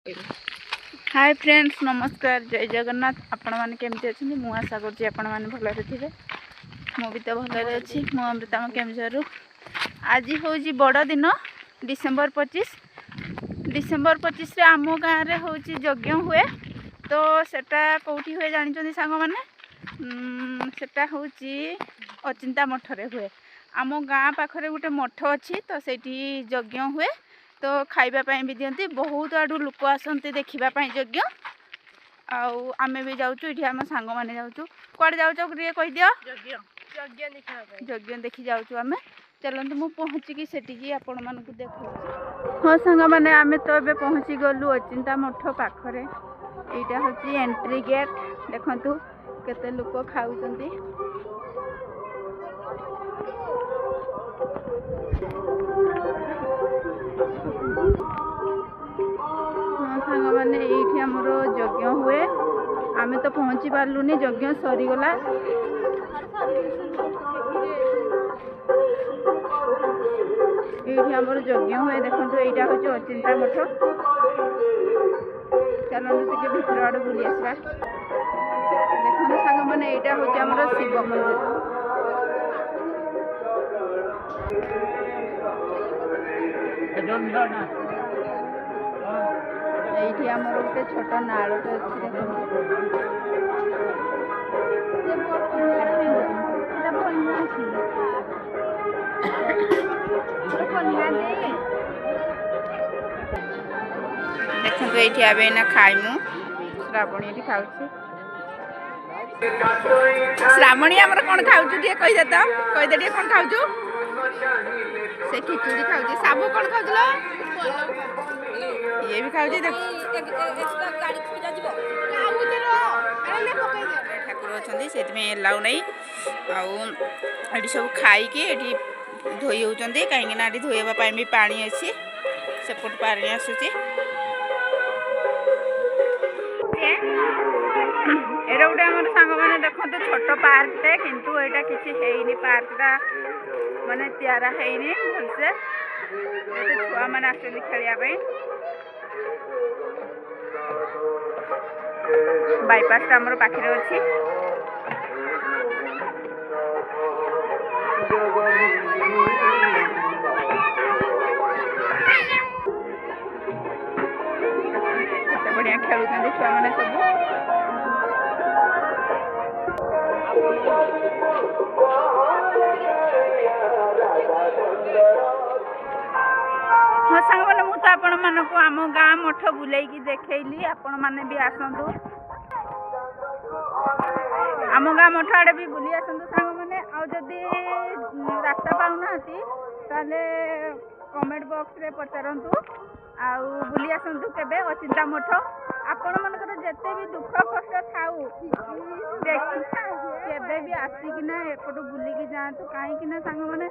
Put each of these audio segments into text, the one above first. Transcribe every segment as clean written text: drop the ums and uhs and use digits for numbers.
Hi friends नमस्कार जय जगन्नाथ आपण मैंने केमती अच्छे मुझे आशा करुँच आपण मैंने भलरे थे मु भी तो भलरे अच्छी मु अमृतम केमझर आज हूँ बड़ दिन डिसेम्बर 25 आम गाँव में हूँ यज्ञ हुए तो सेटा कौटी हुए जानी सांग मैंने सेटा हूँ अचिंता मठरे हुए आम गाँ पाखरे गोटे मठ अच्छी तो सेठी यज्ञ हुए तो खाइबापी भी दिखती बहुत आड़ू लोक आसती देखापी यज्ञ आम भी जाऊँ ये आम सांग मैंने जाऊँ कड़े जाऊँ कहीदि यज्ञ देखी जाऊँ आम चलते मुझे पहुँचिकी सेठी आपण मानक देखा हाँ सांग मैंने आम तो ये पहुँची गलु अचिंता मठ पाखरे यहाँ हूँ एंट्री गेट देखु केते लोक खाऊंट हाँ सांग मैंने ये आमर यज्ञ हुए आम तो पहुँची पार्लुनि यज्ञ सरीगला ये आमर यज्ञ हुए देखो यहाँ हूँ अचिंता मठ चलो टे भर आड़ बुली आसवा देखो सांग मैंने यहाँ हूँ आमर शिव मंदिर ये आमर गोटे छोट नाड़े देखो ये आम खाइमु श्रावणी ये खाऊ श्रावणी आमर कौन खाऊ कहीदे तो कहीदे कौन खाऊ से खिचुड़ी खाऊ साबु कौन खाऊ ये भी खाऊ ठाकुर अच्छा से लाउ नहीं आउ सब खाई धोई होती कहीं धोवाई भी पानी अच्छी सेपट पानी आसूची एटा गोटे आम सांग मैंने देखो छोट पार्कटे किंतु यहाँ किसी है पार्कटा माने तैयारा है भलसे छुआ मैंने आसली खेलियापाई बाईपास आमर पाखे अच्छी बढ़िया खेलुं छुआ मैंने सब हाँ सांग मैंने मुझे आपण मानक आम गाँ मठ बुलेकी देखली आपण मैंने भी आसतु आम गाँ मठ आड़े भी बुली आसतु सांग मैंने आदि रास्ता पाऊना ताले कमेंट बॉक्स रे पचारतु आउ बुली आसतु केबे अचिंता मठ आपण मानकर जेते भी दुख कष्ट थाऊ केबे भी आसिकिना एपटू बुलिकी जातु कहीं सांग मैंने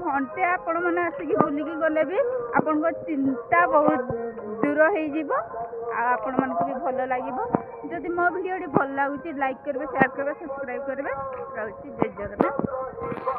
घंटे आपण मैंने आसिकी बुलिकी गले भी आपण को चिंता बहुत दूर हो आपण मन को भी भल लगे जदि मो वीडियो भल लगुच लाइक करेंगे शेयर करेंगे सब्सक्राइब करेंगे रही जय जगन्नाथ।